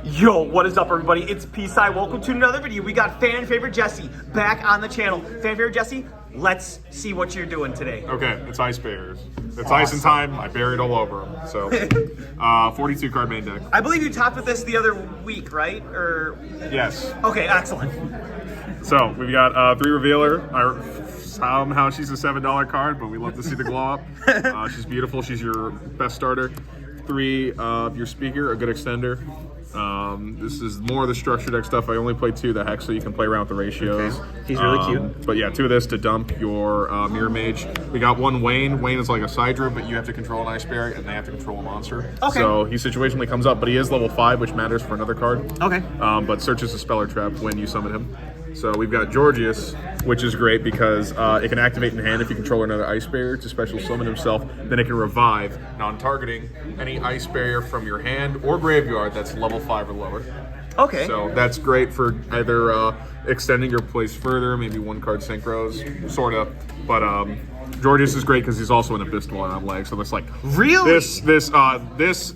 Yo, what is up, everybody? It's Peace-Eye. Welcome to another video. We got fan favorite Jesse back on the channel. Fan favorite Jesse, let's see what you're doing today. Okay, it's ice barriers. It's ice and time. I buried all over them. So, 42 card main deck. I believe you topped with this the other week, right? Or Yes. okay, excellent. So we've got 3 revealer. Somehow she's a $7 card, but we love to see the glow up. She's beautiful. She's your best starter. 3 of your speaker, a good extender. This is more of the structure deck stuff. I only play 2 the hex, so you can play around with the ratios. Okay. He's really cute. But yeah, 2 of this to dump your Mirror Mage. We got 1 Wayne. Wayne is like a Sidra, but you have to control an Ice Berry, and they have to control a monster. Okay. So he situationally comes up, but he is level 5, which matters for another card. Okay. But searches a Speller Trap when you summon him. So we've got Georgius, which is great because it can activate in hand if you control another Ice Barrier to special summon himself. Then it can revive, non-targeting, any Ice Barrier from your hand or graveyard that's level 5 or lower. Okay. So that's great for either extending your plays further, maybe 1 card synchros, sort of. But Georgius is great because he's also an Abyss Dweller on leg. So it's like Really? this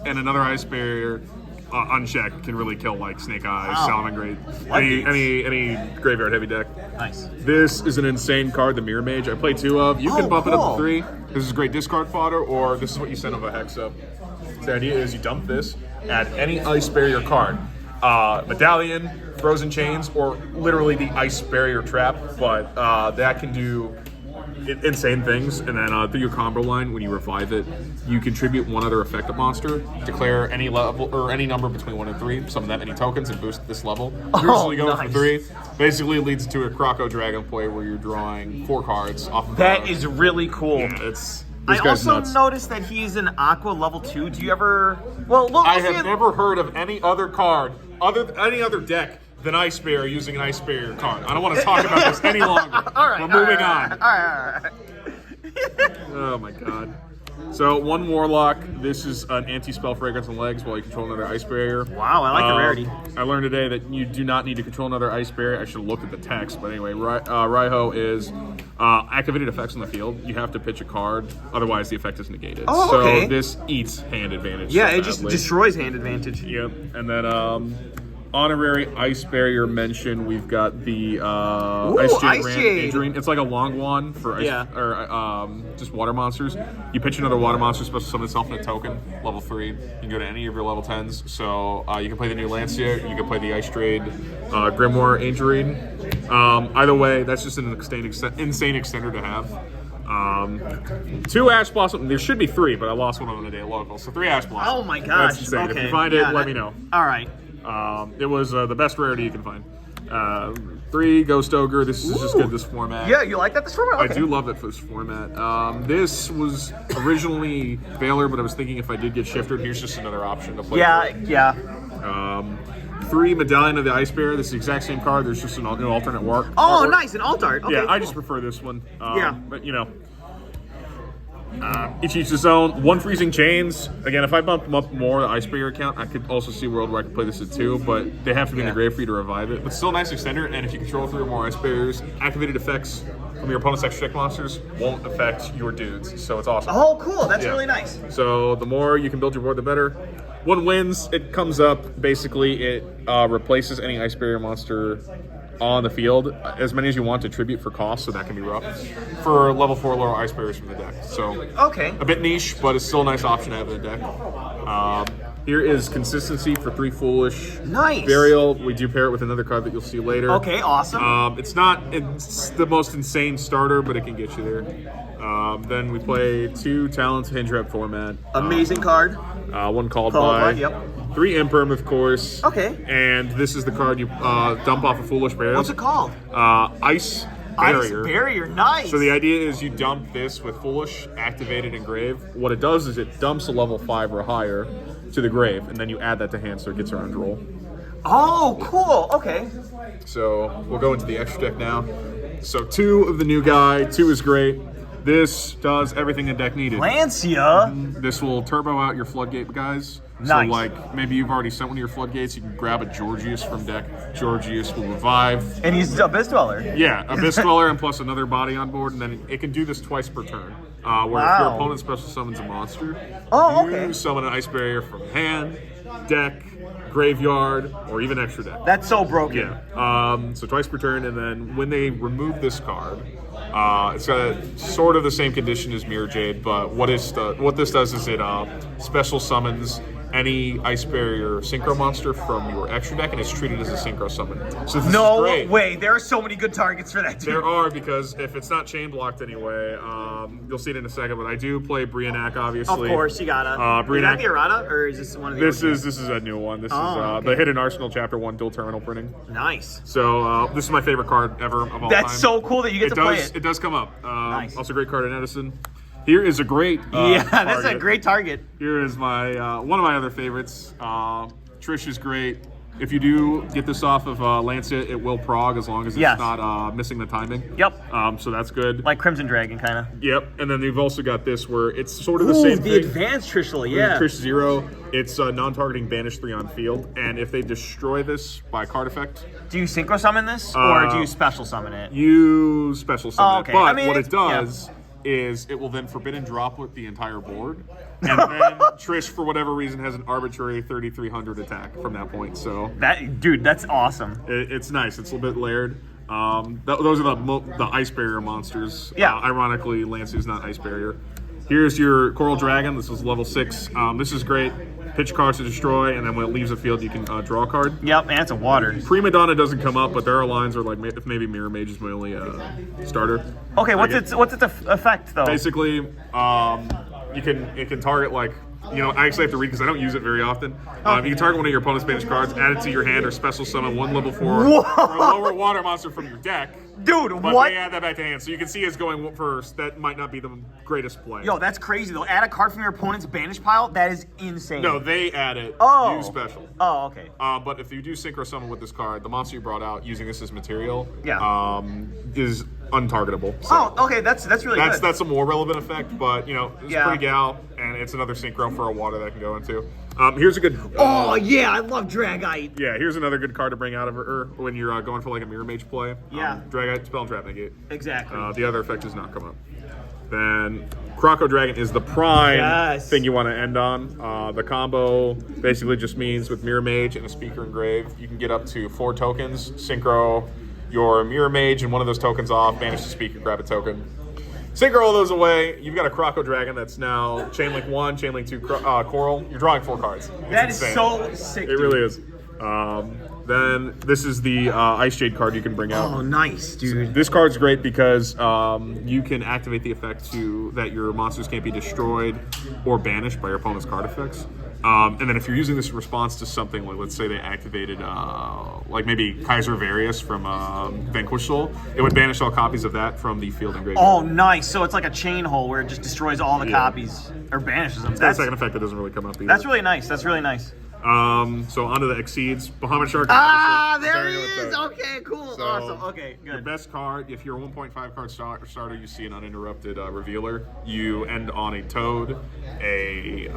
and another Ice Barrier. Unchecked can really kill like Snake Eyes, Salamangreat, any graveyard heavy deck. Nice. This is an insane card, the Mirror Mage. I play 2 of. You can bump it up cool. to 3. This is great discard fodder, or this is what you send of a hex up. The idea is you dump this, add any Ice Barrier card, Medallion, Frozen Chains, or literally the Ice Barrier Trap. But that can do insane things, and then through your combo line, when you revive it, you contribute 1 other effective monster, declare any level or any number between 1 and 3, summon that many tokens, and boost this level. Usually go nice. for 3. Basically, it leads to a Croco Dragon play where you're drawing 4 cards off of That is really cool. yeah, it's I this guy's also nuts. noticed that he's an Aqua level 2. Do you ever? Well, look. I have never heard of any other card, any other deck than Ice Barrier using an Ice Barrier card. I don't want to talk about this any longer. All right. We're moving on. All right. Oh my god. So 1 Warlock. This is an anti-spell fragrance on legs while you control another Ice Barrier. Wow, I like the rarity. I learned today that you do not need to control another Ice Barrier. I should have looked at the text, but anyway, Raiho is activated effects on the field. You have to pitch a card, otherwise the effect is negated. Oh, so okay. this eats hand advantage. Yeah, so it just badly. destroys hand advantage. Yep, and then honorary Ice Barrier mention. We've got the Ice Jade Rangerine. It's like a long one for ice, or just water monsters. You pitch another water monster, supposed to summon itself in a token, level 3. You can go to any of your level 10s. So you can play the new Lancia, you can play the Ice Jade Grimoire Angerine. Either way, that's just an insane extender to have. 2 Ash Blossom. There should be 3, but I lost one on the day local. So 3 Ash Blossom. Oh my gosh. That's insane. Okay. If you find it, let me know. All right. It was the best rarity you can find. 3 Ghost Ogre. This is just good this format. Yeah, you like that this format? Okay. I do love it for this format. This was originally Valor, but I was thinking if I did get shifted, here's just another option to play. Yeah. 3 Medallion of the Ice Bear. This is the exact same card. There's just an alternate Oh, artwork. nice, an alt art. Okay, Yeah, I cool. just prefer this one. Yeah. But you know. Each his own. 1 Freezing Chains. Again, if I bump them up more, the Ice Barrier account, I could also see a world where I could play this at 2, but they have to be in the grave for you to revive it. But still a nice extender, and if you control 3 or more Ice Barriers, activated effects from your opponent's extra deck monsters won't affect your dudes, so it's awesome. Oh, cool. That's Yeah. really nice. So the more you can build your board, the better. 1 wins, it comes up, basically it replaces any Ice Barrier monster on the field, as many as you want to tribute for cost, so that can be rough. For level 4 lower Ice Barriers from the deck. So Okay. a bit niche, but it's still a nice option to have in the deck. Here is Consistency for 3 Foolish. Nice. Burial, we do pair it with another card that you'll see later. Okay, awesome. It's the most insane starter, but it can get you there. Then we play 2 Talents Hinge Rep format. Amazing card. 1 Called Called by. by, yep. 3 Imperm, of course. Okay. And this is the card you dump off a Foolish Burial. What's it called? Ice Barrier. Ice Barrier. Nice. So the idea is you dump this with Foolish, activated in grave. What it does is it dumps a level 5 or higher to the grave, and then you add that to hand so it gets around roll. Oh, cool. Okay. So we'll go into the extra deck now. So 2 of the new guy. 2 is great. This does everything the deck needed. Lancia. This will turbo out your Floodgate guys. Nice. So like maybe you've already sent one of your Floodgates, you can grab a Georgius from deck. Georgius will revive. And he's Abyss Dweller. Yeah, Abyss Dweller and plus another body on board, and then it can do this twice per turn. Where if your Wow. opponent special summons a monster, Oh, you okay. summon an Ice Barrier from hand, deck, graveyard, or even extra deck. That's so broken. Yeah. So twice per turn, and then when they remove this card, it's got sort of the same condition as Mirror Jade, but what this does is it special summons any Ice Barrier Synchro monster from your extra deck, and it's treated as a Synchro summon. So this is great. Way. There are so many good targets for that, dude. There are, because if it's not chain blocked anyway, you'll see it in a second, but I do play Brionac, obviously. Of course, you gotta. Is Brionac, that the errata, or is this one of the This is a new one. This is the Hidden Arsenal Chapter 1 dual terminal printing. Nice. So this is my favorite card ever of all time. That's so cool that you get to play it. It does come up. Nice. Also a great card in Edison. Here is a great that's a great target. Here is my one of my other favorites. Trish is great. If you do get this off of Lancia, it will prog as long as it's not missing the timing. Yep. So that's good. Like Crimson Dragon, kind of. Yep. And then they've also got this where it's sort of the same thing. The advanced Trishula, yeah. Trish 0. It's non-targeting banish 3 on field, and if they destroy this by card effect, do you synchro summon this, or do you special summon it? You special summon it. But I mean, what it does is it will then forbidden droplet the entire board, and then Trish, for whatever reason, has an arbitrary 3,300 attack from that point. So that's awesome. It's nice. It's a little bit layered. Those are the Ice Barrier monsters. Yeah. Ironically, Lancia's not Ice Barrier. Here's your Coral Dragon. This is level 6. This is great. Pitch cards to destroy, and then when it leaves the field, you can draw a card. Yep, and it's a water. Prima Donna doesn't come up, but there are lines where, like, if maybe Mirror Mage is my only starter. Okay, what's its effect though? Basically, it can target, like, I actually have to read because I don't use it very often. You can target one of your opponent's banished cards, add it to your hand, or special summon one level 4 or lower water monster from your deck. Dude, but what? They add that back to hand, so you can see it's going first. That might not be the greatest play. Yo, that's crazy though. Add a card from your opponent's banish pile. That is insane. No, they add it. Oh. You special. Oh, okay. But if you do synchro summon with this card, the monster you brought out using this as material, is untargetable. So okay, that's really good. That's a more relevant effect, but it's pretty gal, and it's another synchro for a water that I can go into. Here's a good. I love Dragite. Yeah, here's another good card to bring out of her when you're going for like a Mirror Mage play. Yeah. Dragite, Spell and Trap Negate. Exactly. The other effect does not come up. Then Croco Dragon is the prime thing you want to end on. The combo basically just means with Mirror Mage and a Speaker Engrave, you can get up to 4 tokens, synchro your Mirror Mage and one of those tokens off, banish the Speaker, grab a token. Synchro all those away. You've got a Croco Dragon that's now Chainlink 1, Chainlink 2 Coral. You're drawing 4 cards. That is so sick. It really is. Then this is the Ice Jade card you can bring out. Oh, nice, dude. So this card's great because you can activate the effect that your monsters can't be destroyed or banished by your opponent's card effects. And then if you're using this in response to something like, let's say they activated, like maybe Kaiser Various from Vanquish Soul, it would banish all copies of that from the field and graveyard. Oh, nice. So it's like a chain hole where it just destroys all the copies or banishes them. That's a second effect that doesn't really come up either. That's really nice. That's really nice. So onto the Exceeds. Bahamut Shark. There he is. Okay, cool. So awesome. Okay, good. Your best card, if you're a 1.5 card starter, you see an uninterrupted revealer. You end on a Toad, a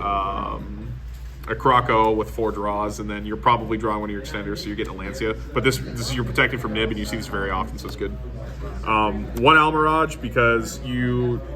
Croco with 4 draws, and then you're probably drawing one of your extenders, so you're getting a Lancia. But this is you're protected from Nib, and you see this very often, so it's good. One Almirage, because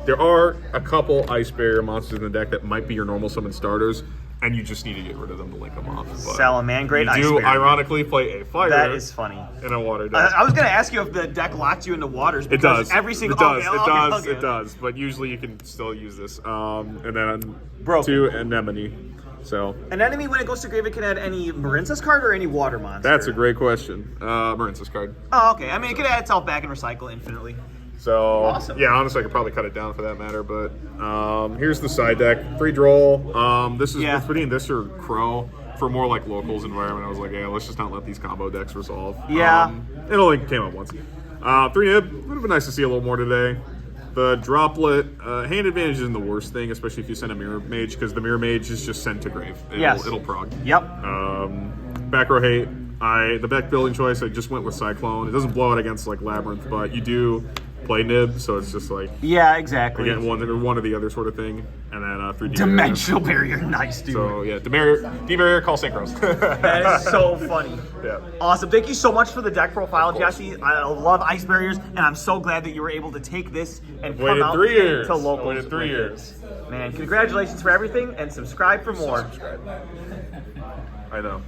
there are a couple Ice Barrier monsters in the deck that might be your normal summon starters, and you just need to get rid of them to link them off. Salamangreat, Ice You do Barrier. Ironically play a fire. That is funny. In a water deck. I was going to ask you if the deck locked you into waters. It does. Every single. It does. But usually you can still use this. And then 2 Anemone. So an enemy, when it goes to grave, it can add any Marinza's card or any water monster. That's a great question. Marinza's card. Oh, okay. I mean, it could add itself back and recycle infinitely. So awesome. Yeah, honestly, I could probably cut it down for that matter. But here's the side deck. 3 droll. This is between this or Crow for more like locals environment. I was like, yeah, let's just not let these combo decks resolve. Yeah. It only came up once. 3 Nib. Would have been nice to see a little more today. The droplet, hand advantage isn't the worst thing, especially if you send a Mirror Mage, because the Mirror Mage is just sent to grave. It'll prog. Yep. Back row hate. The deck building choice, I just went with Cyclone. It doesn't blow out against like Labyrinth, but you do play Nib, so it's just like exactly. Again, one or the other sort of thing, and then 3 Dimensional Barrier, nice, dude. So yeah, D-Barrier, call Synchros. That is so funny. Yeah. Awesome. Thank you so much for the deck profile, Jesse. I love Ice Barriers, and I'm so glad that you were able to take this and come out 3 years. to locals. Waited 3 years. Man, congratulations for everything, and subscribe for more. I know.